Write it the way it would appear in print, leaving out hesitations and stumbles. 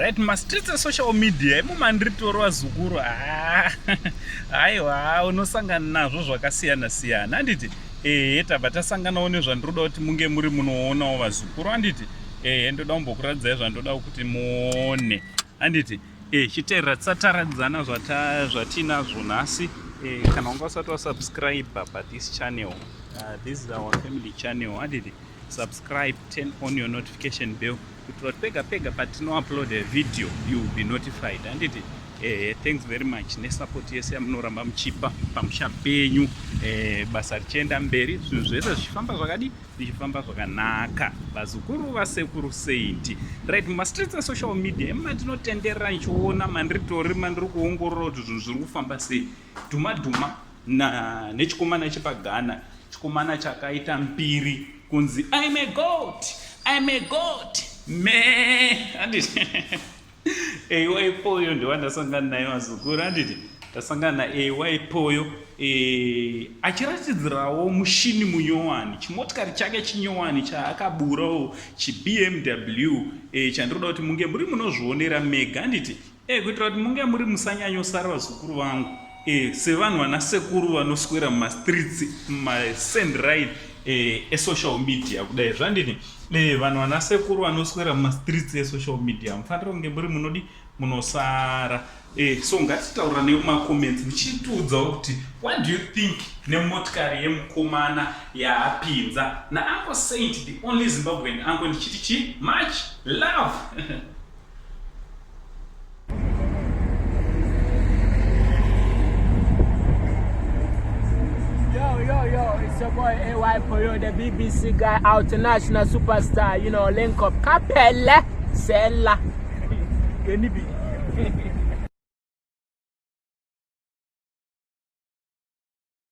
right mastreets social media mumandiritorwa zukuru aiwa unosangana nazvo zvakasiyana siyana handiti tabva tasanganawo nezvandiroda kuti munge muri munoonawo vazukuru handiti ndoda kumbokuradzai zvandoda kuti muone handiti chiteerera tisataradzana zvatinazvo nhasi kana wanga usati wasubscribe pathis channel, this is our family channel handiti subscribe, turn on your notification bell kuitira kuti pega pega patinoupload a video you will be notified handiti thanks very much nesupport yese yamunoramba muchipa pamusha penyu basa richienda mberi zvinhu zvese zvichifamba zvakadi zvichifamba zvakanaka vazukuru vasekuru seindi right mastreets esocial media matinotenderera nichiona mandiritori mandiri kuongorora kuti zvinhu zviri kufamba sei dhuma nechikomana chepagana chikomana chakaita mbiri kunzi I'm a goat me handiti waipoyo ndiwa ndasangana naye vazukuru handiti ndasangana waipoyo achiratidzirawo mushini munyowani chimotikari chake chinyowani chaakaburawo chibmw chandiroda kuti munge muri munozvionera mega handiti kuitira kuti munge muri musanyanyosara vazukuru vangu sevanhu vanasekuru vanoswera mumastreets mumasendride esocial media kudai zvandini vanhu vanasekuru vanoswera mumastreets esocial media mufanira kunge muri munodi munosara so ngatitaura nemumacomments muchitiudzawo kuti what do you think nemotikari yemukomana yaapinza nauncle saint the only Zimbabwean uncle ndichiti chi much love Yo, it's your boy AY Poyo, the BBC guy, international superstar, link up, Capella, Sella, Kenibi.